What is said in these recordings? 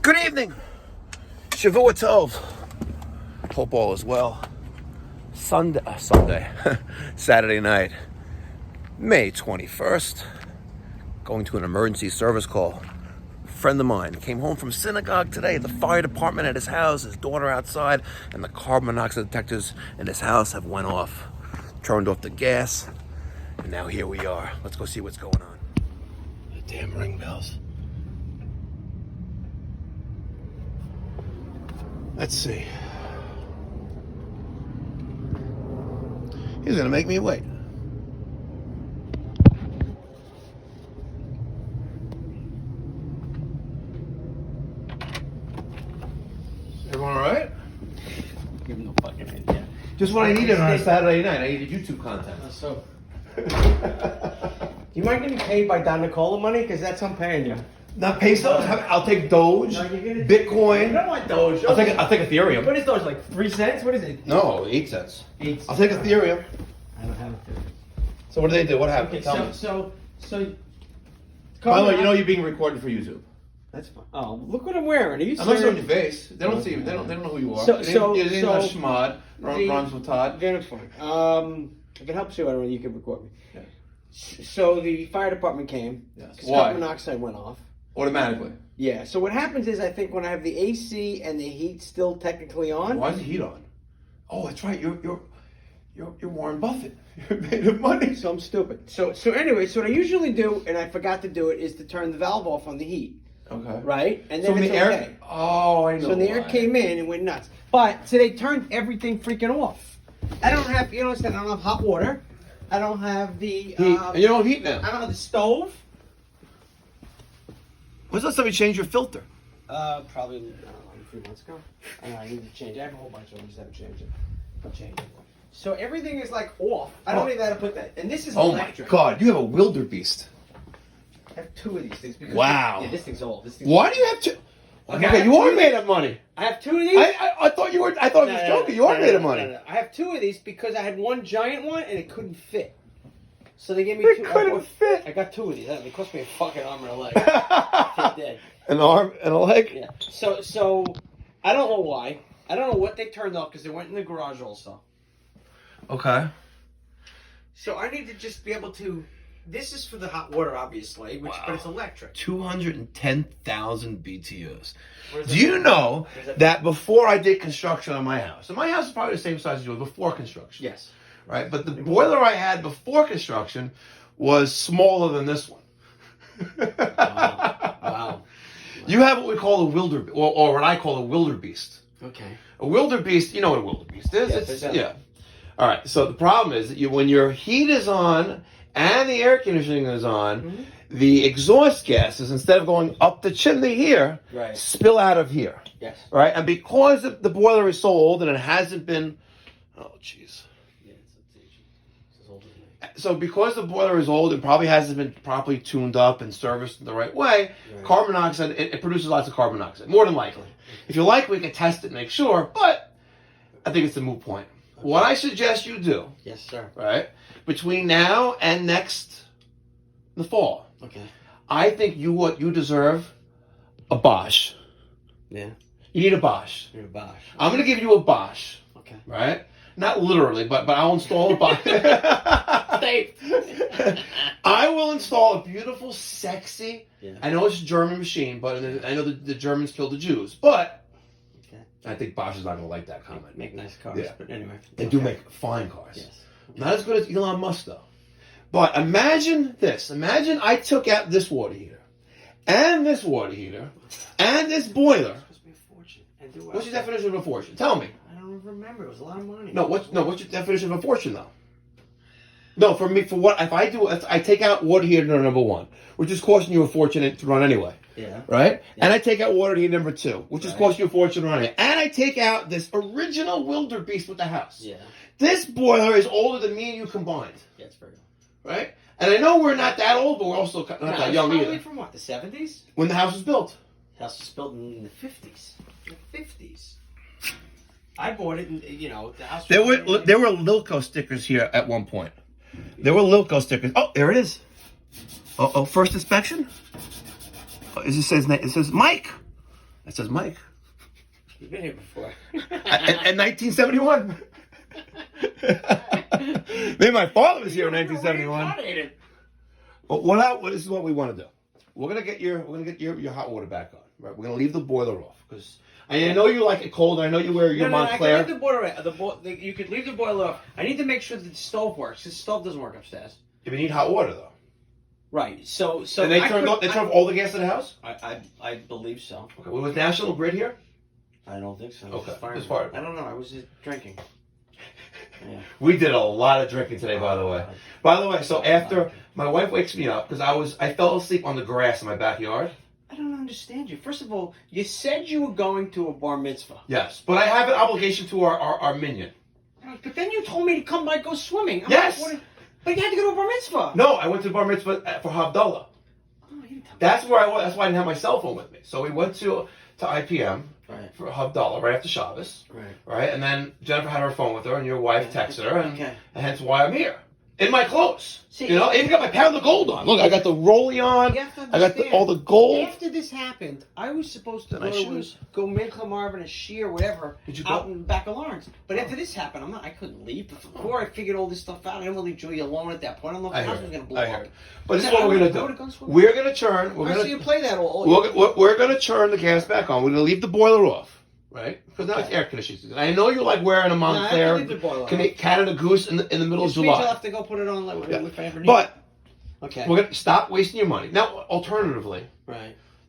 Good evening. Shavua Tov. Hope all is well. Sunday, Saturday night, May 21st. Going to an emergency service call. A friend of mine came home from synagogue today. The fire department at his house, his daughter outside, and the carbon monoxide detectors in his house have went off. Turned off the gas, and now here we are. Let's go see what's going on. The damn ring bells. Let's see. He's gonna make me wait. Everyone all right? Give him no fucking idea. Just what I needed on a Saturday night. I needed YouTube content. So, you mind getting paid by Don Nicola money? Because that's I'm paying you. Not pesos. I'll take Doge, No, you're gonna- Bitcoin. I don't want Doge. I'll take Ethereum. What is Doge, like 3 cents? What is it? No, 8 cents. 8 cents. I'll take Ethereum. I don't have it. So what do they do? What happened? Okay, Tell me. so. By the way, you know you're being recorded for YouTube. That's fine. Oh, look what I'm wearing. Are you I'm not showing serious? your face. They don't see you. They don't know who you are. So- Your name's not Schmad. the- Rhymes with Todd. Then it's fine. If it helps you, I don't know, you can record me. Yeah. So the fire department came. Yes. 'Cause Why? carbon monoxide went off. Automatically. Yeah. So what happens is, I think when I have the AC and the heat still technically on. Why is the heat on? Oh, that's right. You're Warren Buffett. You're made of money. So I'm stupid. So anyway, so what I usually do, and I forgot to do it, is to turn the valve off on the heat. Okay. Right? And So then when it's the air. okay. Oh, I know. So when the air why. came in, it went nuts. But so they turned everything freaking off. I don't have, you know, I don't have hot water. I don't have the. Heat. And you don't have heat now. I don't have the stove. When's the last time you changed your filter? Probably, I don't know, a few months ago. I need to change it. I have a whole bunch of them, just haven't changed it. I'll change it. So everything is like off. I don't even know how to put that. And this is Oh my electric. God! You have a Wilderbeast. I have 2 of these things. Because Wow. Yeah, this thing's old. This thing's Why do you have two? Okay, I Okay, have you are two- made of money. I have 2 of these. I thought you were. I thought I was joking. You are made of money. No. I have 2 of these because I had one giant one and it couldn't fit. So they gave me It 2. couldn't fit. I got 2 of these. They cost me a fucking arm and a leg. It did. An arm and a leg. Yeah. So I don't know why. I don't know what they turned off because they went in the garage also. Okay. So I need to just be able to. This is for the hot water, obviously, but it's electric. 210,000 BTUs. What Do does that you mean? know What does that that before I did construction on my house, and my house is probably the same size as yours before construction. Yes. Right? But the boiler I had before construction was smaller than this one. Wow. You have what we call a Wilderbeast, or what I call a Wilderbeast. Okay. A Wilderbeast, you know what a Wilderbeast is? Yes, It's, I do. yeah. All right. So the problem is that when your heat is on and the air conditioning is on, the exhaust gases, instead of going up the chimney here, Right. spill out of here. Yes. Right? And because the boiler is so old and it hasn't been, oh jeez. Yeah, it's as old as me. So because the boiler is old, it probably hasn't been properly tuned up and serviced the right way. Right. Carbon monoxide, it produces lots of carbon monoxide, more than likely. If you like, we can test it and make sure, but I think it's a moot point. What I suggest you do, Yes, sir. right, between now and the fall, Okay. I think you deserve a Bosch. Yeah. You need a Bosch. You're a Bosch. I'm going to give you a Bosch, Okay. right? Not literally, but I'll install a Bosch. I will install a beautiful, sexy. Yeah. I know it's a German machine, but I know the Germans killed the Jews. But Okay. I think Bosch is not going to like that comment. Make nice cars, Yeah. but anyway. They do make fine cars. Yes. Not as good as Elon Musk, though. But imagine this. Imagine I took out this water heater, and this water heater, and this boiler. It's supposed to be a fortune. And do What's your definition of a fortune? Tell me. I don't remember. It was a lot of money. No, what's your definition of a fortune, though? No, for me, for what, if I take out water heater number 1, which is costing you a fortune to run anyway. Yeah. Right? Yeah. And I take out water heater number 2, which is Right. costing you a fortune to run anyway. And I take out this original Wilderbeast with the house. Yeah. This boiler is older than me and you combined. Yeah, it's very old. Right? And I know we're not that old, but we're also not that young probably either. from what, the 70s? When the house was built. The house was built in the 50s. The 50s. I bought it, and the house. There were Lilco stickers here at one point. There were Lilco stickers. Oh, there it is. Oh, first inspection. Oh, it says Mike. That says Mike. You've been here before. In 1971. Maybe my father was here in 1971. But this is what we want to do. We're gonna get your hot water back on. Right? We're gonna leave the boiler off because I know you like it cold. I know you wear your Montclair. I can leave the boiler. You could leave the boiler off. I need to make sure that the stove works. The stove doesn't work upstairs. Yeah, we need hot water though. Right. So and they turn off all the gas in the house. I believe so. Okay. Well, was National Grid here? I don't think so. Okay. I don't know. I was just drinking. Yeah. We did a lot of drinking today, by the way. By the way, so after my wife wakes me up because I fell asleep on the grass in my backyard. I don't understand you. First of all, you said you were going to a bar mitzvah. Yes, but I have an obligation to our minion. Right, but then you told me to come by, go swimming. Yes. But you had to go to a bar mitzvah. No, I went to bar mitzvah for Havdalah. Oh, you didn't tell me. That's where I was. That's why I didn't have my cell phone with me. So we went to IPM for Havdalah right after Shabbos. Right. And then Jennifer had her phone with her, and your wife texted her, and hence why I'm here. In my clothes. See, I even got my pound of gold on. Look, I got the rollie on. I got all the gold. After this happened, I was supposed to go Midland Marvin, a shear, whatever, out in back of Lawrence. But after this happened, I couldn't leave. Before I figured all this stuff out, I didn't want to leave Julia alone at that point. I don't know if the house was going to blow up. But this is what we're going to do. We're going to turn. So you play that all. We're going to turn the gas back on. We're going to leave the boiler off. Right? Because now it's air conditioning season. I know you like wearing a Montclair Canada Goose in the middle of July. I'll have to go put it on if I ever need But okay. We're going to stop wasting your money. Now, alternatively,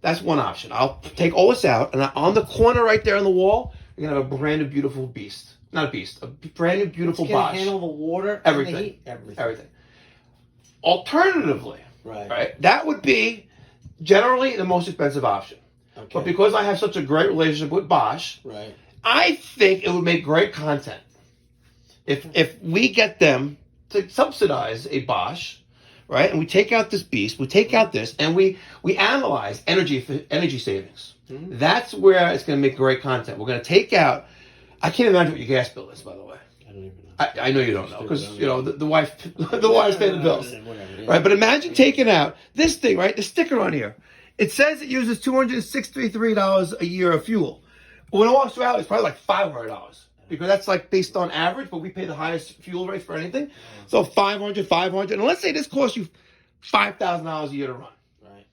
that's one option. I'll take all this out, and on the corner right there on the wall, you're going to have a brand new beautiful beast. Not a beast. A brand new beautiful Bosch. Can handle the water, everything. And the heat? Everything. Alternatively, that would be generally the most expensive option. Okay. But because I have such a great relationship with Bosch, I think it would make great content if we get them to subsidize a Bosch, right? And we take out this beast, we take out this, and we analyze energy savings. Mm-hmm. That's where it's going to make great content. We're going to take out. I can't imagine what your gas bill is, by the way. I don't even know. I know you don't know because the wife pay the bills, right? But imagine taking out this thing, right? The sticker on here. It says it uses $263 a year of fuel. Well, in all actuality, it's probably like $500 because that's like based on average, but we pay the highest fuel rates for anything. So $500, and let's say this costs you $5,000 a year to run. Right.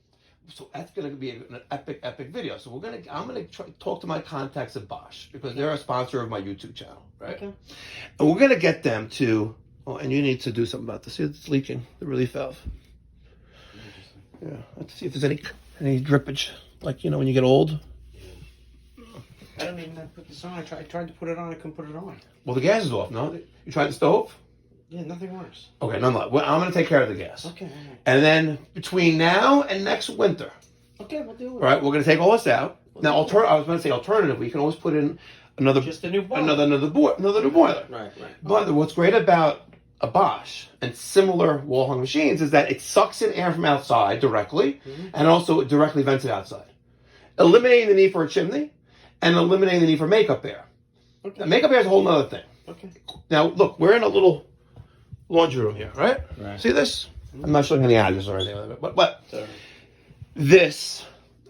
So that's going to be an epic video. So I'm gonna try to talk to my contacts at Bosch because they're a sponsor of my YouTube channel, right? Okay. And we're gonna get them to. Oh, and you need to do something about this. See, it's leaking the relief valve. Yeah. Let's see if there's any drippage, like, when you get old. I don't even put this on. I tried to put it on. I couldn't put it on. Well, the gas is off, no? You tried the stove? Yeah, nothing works. Okay, nonetheless. Well, I'm going to take care of the gas. Okay. All right. And then between now and next winter. Okay, we'll do it. All right, we're going to take all this out. Now, I was going to say alternative. We can always put in just a new boiler. Another new boiler. Right. But what's great about a Bosch and similar wall-hung machines is that it sucks in air from outside directly and also directly vents it outside, eliminating the need for a chimney and eliminating the need for makeup air. Okay. Now, makeup air is a whole other thing. Okay. Now, look, we're in a little laundry room here, right? See this? I'm not showing any address or anything, but this.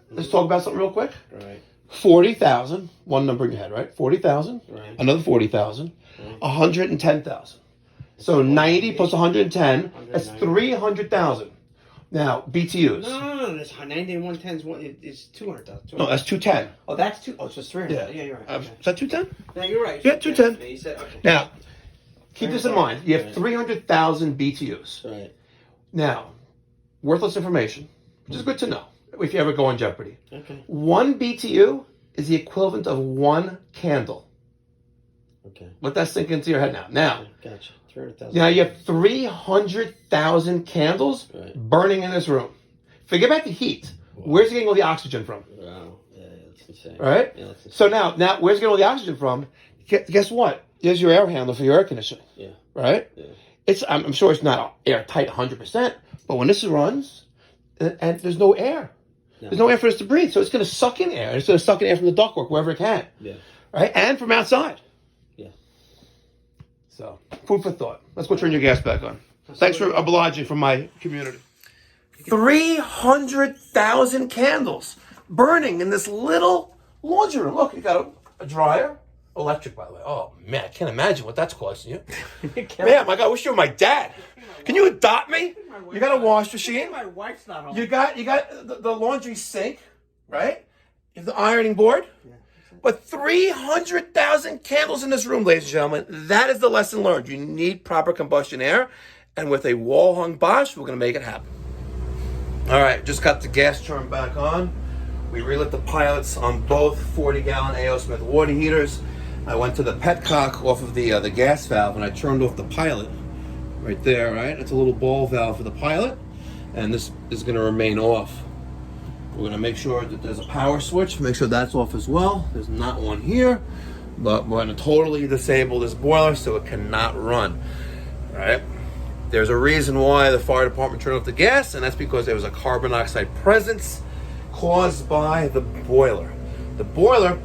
Let's talk about something real quick. Right. 40,000. One number in your head, right? 40,000. Right. Another 40,000. 110,000. So 90 plus 110, that's 300,000. Now, BTUs. No. That's 90 and 110 is 200,000. No, that's 210. Oh, that's two. Oh, so it's 300. Yeah, you're right. Okay. Is that 210? No, you're right. Yeah, 210. You said, okay. Now, keep this in mind. You have 300,000 BTUs. Right. Now, worthless information, which is good to know if you ever go on Jeopardy. Okay. 1 BTU is the equivalent of 1 candle. Okay. Let that sink into your head now. Now, gotcha. 300,000. Now you have 300,000 candles burning in this room. Forget about the heat. Wow. Where's it getting all the oxygen from? Wow. Yeah, that's insane. Right? Yeah, that's insane. So now where's it getting all the oxygen from? Guess what? There's your air handler for your air conditioning. Yeah. Right? Yeah. I'm sure it's not airtight 100%, but when this runs, and there's no air. No. There's no air for us to breathe, so it's going to suck in air. It's going to suck in air from the ductwork wherever it can. Yeah. Right? And from outside. So, food for thought. Let's go turn your gas back on. Thanks for obliging from my community. 300,000 candles burning in this little Laundry room. Look, you got a dryer. Electric, by the way. Oh, man, I can't imagine what that's costing you. Man, my God, I wish you were my dad. Can you adopt me? You got a wash machine. My wife's not home. You got the laundry sink, right? You have the ironing board. Yeah. But 300,000 candles in this room, ladies and gentlemen. That is the lesson learned. You need proper combustion air. And with a wall-hung Bosch, we're going to make it happen. All right, just got the gas turned back on. We relit the pilots on both 40-gallon A.O. Smith water heaters. I went to the petcock off of the gas valve, and I turned off the pilot right there, right? It's a little ball valve for the pilot, and this is going to remain off. We're going to make sure that there's a power switch, make sure that's off as well. There's not one here, but we're going to totally disable this boiler so it cannot run, all right? There's a reason why the fire department turned off the gas, and that's because there was a carbon monoxide presence caused by the boiler. The boiler,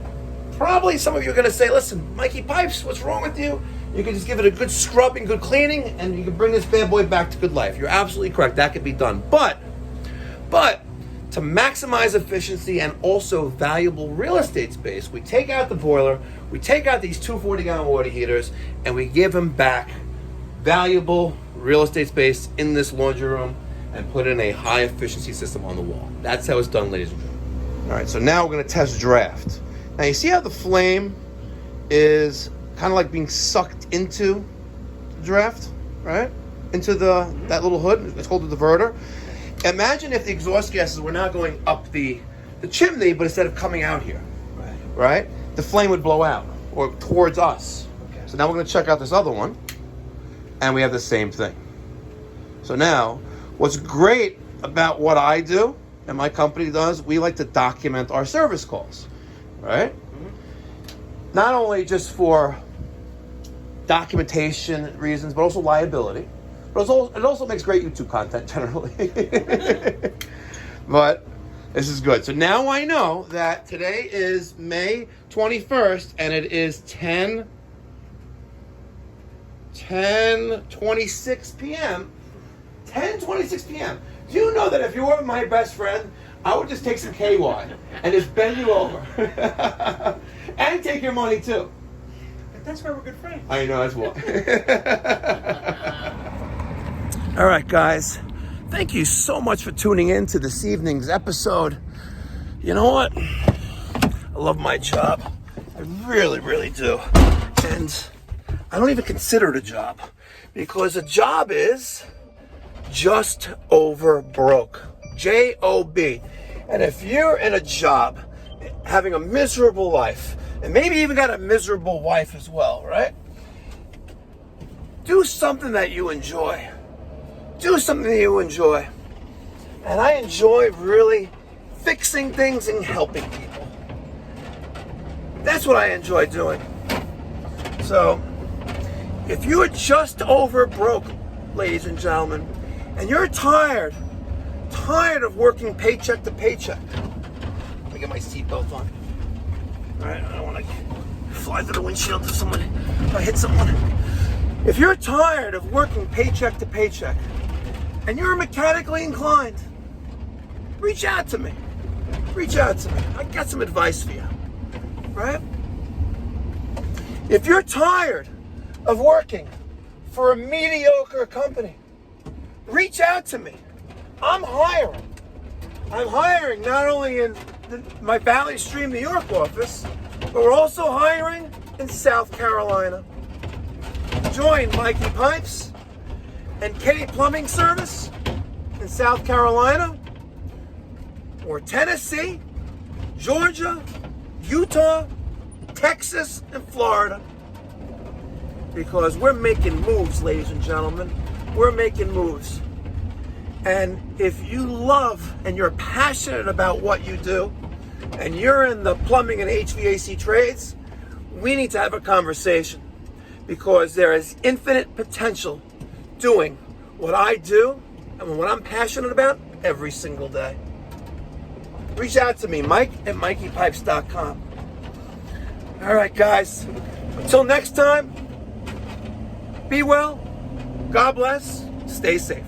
probably some of you are going to say, listen, Mikey Pipes, what's wrong with you? You can just give it a good scrubbing, good cleaning, and you can bring this bad boy back to good life. You're absolutely correct. That can be done. But to maximize efficiency and also valuable real estate space, we take out the boiler, we take out these 2 40-gallon water heaters, and we give them back valuable real estate space in this laundry room and put in a high efficiency system on the wall. That's how it's done, ladies and gentlemen. All right, so now we're going to test draft. Now you see how the flame is kind of like being sucked into the draft, right? Into that little hood. It's called the diverter. Imagine if the exhaust gases were now going up the chimney, but instead of coming out here, right? The flame would blow out or towards us. Okay. So now we're going to check out this other one, and we have the same thing. So now, what's great about what I do and my company does, we like to document our service calls, right? Mm-hmm. Not only just for documentation reasons, but also liability. But it also makes great YouTube content generally. But this is good. So now I know that today is May 21st and it is 10:26 p.m. 10:26 p.m. Do you know that if you were my best friend, I would just take some KY and just bend you over and take your money too? But that's why we're good friends. I know as well. All right, guys. Thank you so much for tuning in to this evening's episode. You know what? I love my job. I really, really do. And I don't even consider it a job because a job is just over broke. J-O-B. And if you're in a job having a miserable life, and maybe even got a miserable wife as well, right? Do something that you enjoy. Do something that you enjoy. And I enjoy really fixing things and helping people. That's what I enjoy doing. So, if you are just over broke, ladies and gentlemen, and you're tired of working paycheck to paycheck. Let me get my seatbelt on. All right, I don't want to fly through the windshield if I hit someone. If you're tired of working paycheck to paycheck, and you're mechanically inclined, reach out to me. Reach out to me. I got some advice for you, right? If you're tired of working for a mediocre company, reach out to me. I'm hiring. I'm hiring not only in my Valley Stream, New York office, but we're also hiring in South Carolina. Join Mikey Pipes and Kenny Plumbing Service in South Carolina, or Tennessee, Georgia, Utah, Texas, and Florida. Because we're making moves, ladies and gentlemen. We're making moves. And if you love and you're passionate about what you do, and you're in the plumbing and HVAC trades, we need to have a conversation. Because there is infinite potential doing what I do and what I'm passionate about every single day. Reach out to me, Mike at mikeypipes.com. All right, guys. Until next time, be well, God bless, stay safe.